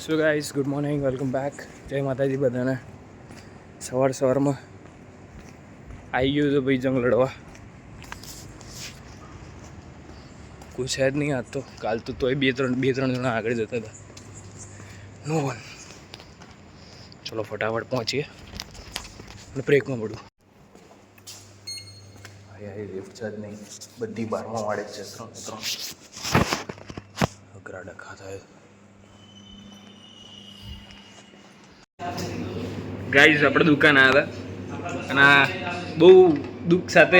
So guys good morning, welcome back. જય માતાજી બધાને. સવારમાં આવી ગયું તો ભાઈ જંગ લડવા. કોઈ છે જ નહીં આજ તો. કાલ તો તોય બે ત્રણ જણા આગળ જતા હતા. નો વન. ચલો ફટાફટ પહોંચીએ અને બ્રેકમાં પડું. અહીંયા લિફ્ટ છે જ નહીં, બધી બારમાં વાળે જ છે. ત્રણ અઘરા ડખા થાય. ગાઈઝ આપણે દુકાન આવ્યા હતા અને બહુ દુઃખ સાથે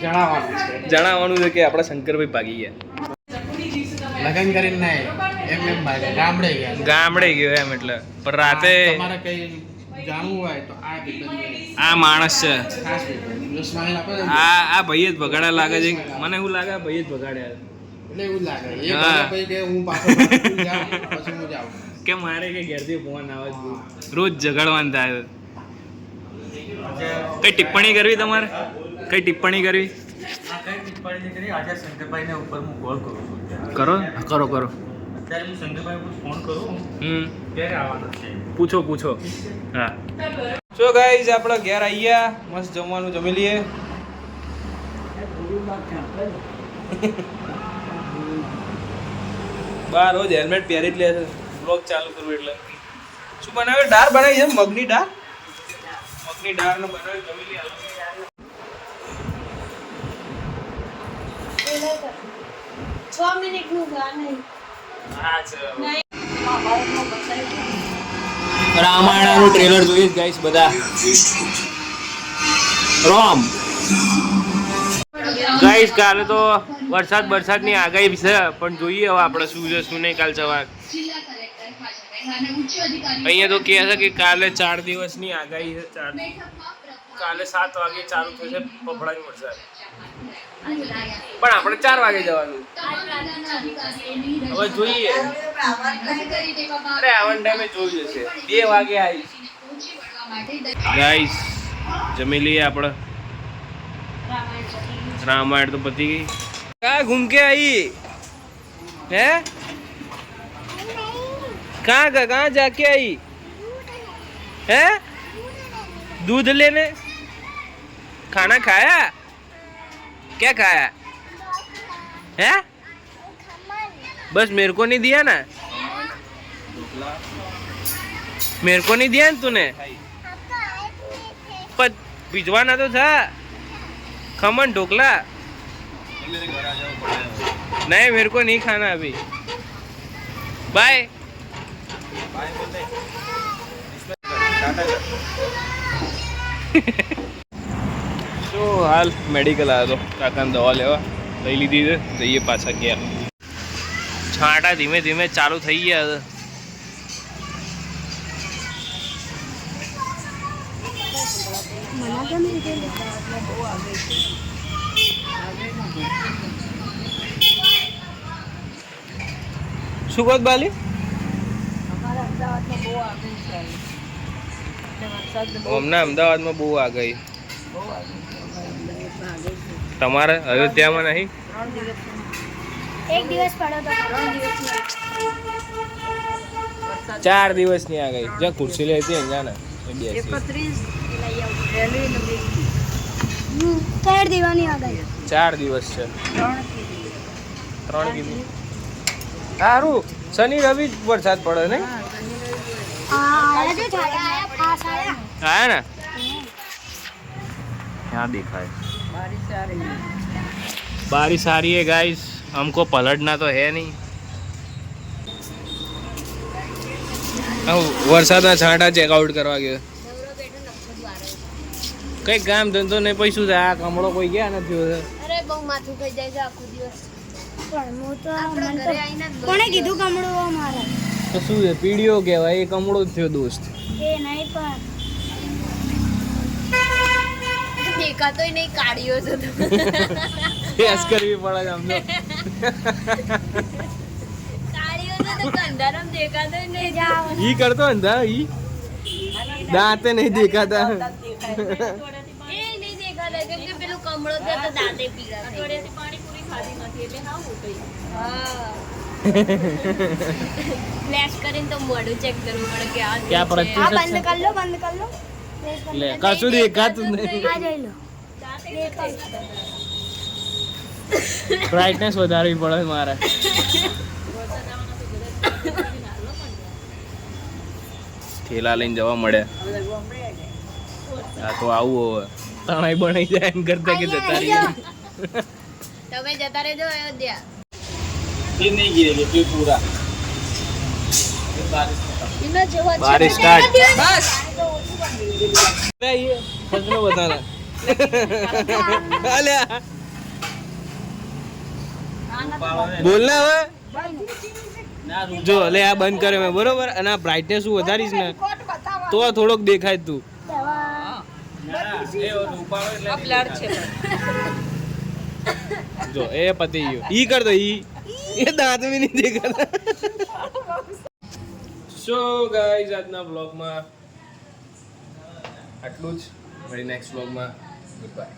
જણાવવાનું છે કે આપણા શંકરભાઈ ભાગી ગયા. લગન કરીને એમ ગામડે ગયો એમ. એટલે પણ રાતે તમારે કઈ જાણવું હોય તો આ માણસ છે, એટલે આ ભાઈ જ ભગાડ્યા લાગે છે. મને એવું લાગે આ ભાઈ જ ભગાડ્યા. એવું લાગે કે હું પાછો પછી હું જાઉં કે મારે કે ઘેરથી ફોન આવે રોજ ઝઘડવાનું થાય. કઈ ટિપ્પણી કરવી તમારે? કઈ ટિપ્પણી કરવી? આજે શંકરભાઈને ઉપર હું કોલ કરું છું. કરો. અત્યારે હું શંકરભાઈ ઉપર ફોન કરું. ક્યારે આવવાના છે પૂછો. હા. સો ગાઈઝ આપણે ઘેર આવી ગયા. મસ્ત જમવાનું જમી લઈએ. બાર રોજ હેલ્મેટ પહેરી જ લે છે બ્લોગ ચાલુ કરવું એટલે. શું બનાવે? દાળ બનાવી છે, મગની દાળ ને બનાવી જમી લઈએ. 6 મિનિટનું ગાનું. રામાયણનું ટ્રેલર જોઈએ ગાઈસ બધા. રોમ ગાઈસ કાલે તો વરસાદની આગાહી છે, પણ જોઈએ હવે આપણે શું છે શું નહીં. કાલ સવાર અહીંયા તો કહે છે કે કાલે 4 દિવસની આગાહી છે. કાલે 7 વાગે ચાલુ થશે પફળાની વરસાદ, પણ આપણે 4 વાગે જવાનું. હવે જોઈએ. અરે આવન ટાઈમે જોઈ જશે. 2 વાગે આવી. ગાઈસ જમી લઈએ આપણે. रामायण तो पति गई. कहाँ घूम के आई है? कहाँ जाके आई है? दूध लेने. खाना खाया? क्या खाया है? बस मेरे को नहीं दिया ना. मेरे को नहीं दिया ना तूने. पर भिजवाना तो था. खमन ढोकला नहीं, मेरे को नहीं खाना अभी. बाय. તો હાલ મેડિકલ આવ્યો તો કાકાને દવા લેવા. લઈ લીધી છે. જઈએ પાછા ગયા. છાંટા ધીમે ધીમે ચાલુ થઈ ગયા છે. શું કહો બાલી? હમણાં અમદાવાદમાં બહુ આ ગઈ. તમારે અયોધ્યામાં નહીં? 1 દિવસ પડ્યો તો 4 દિવસની આ ગઈ. જ્યાં ખુરશી લેતી અહીંયા ને 4 દેવાની આ ગઈ. 4 દિવસ છે. 3 કીધી. સારું શનિ રવિ વરસાદ પડે ને. आया ना? यहाँ दिखाए बारिश आ रही है गाइस. हमको पलटना तो है नहीं. વરસાદના છાંટા ચેકઆઉટ કરવા ગયો. કઈ કામ ધંધો નહીં, પૈસું થાય. આ કમળો કોઈ ગયા નથી. અરે બહુ માથું ખાઈ જાય છે આખો દિવસ. પણ હું તો કોણે કીધું કમળો મારે? તો શું છે? પીડીઓ કહેવાય. એ કમળો જ થયો દોસ્ત. એ નહીં પણ દેખાતોય નહીં. કાઢ્યો છે તો ફેસ કરવી પડે છે અમને. કાઢ્યો છે તો કંધારમ દેખાતોય નહીં. જાવ ઈ કરતો અંધા. ઈ દાંતે નહીં દેખાતા. એ નહીં દેખાતા કેમ કે પેલું કમળો છે તો દાંતે પીડા. પાણીપુરી ફ્લેશ કરીને તો મોઢું ચેક કરવું પડે કે આ ક્યાં પ્રતિશત આ છે? બંધ કર લો બંધ કર લો લે કશું દેખાતું નહીં. આ જોઈ લો બ્રાઇટનેસ વધારવી પડે મારે. થેલા લઈને જવા મળે. આ તો આવું હવે તણાઈ બણાઈ જાય એમ કરતા કે જતા રહીએ. તમે જતા રહેજો અયોધ્યા फिर नहीं गिरेगी फिर पूरा फिर बारिश खत्म इतना जो बारिश स्टार्ट. बस ये फसलो बताना. अल्या બોલને હવે. ना रूम જો લે આ બંધ કરે મેં બરોબર અને આ બ્રાઇટનેસ હું વધારીશ ને તો આ થોડોક દેખાય તું. એ ઉપાડો એટલે બ્લર છે જો એ પતી ગયો. ઈ કર દો ઈ એ દાંત બી નહીં દેખાતા. સો ગાઈઝ આજના બ્લોગમાં આટલું જ. મળી નેક્સ્ટ બ્લોગમાં. Good bye.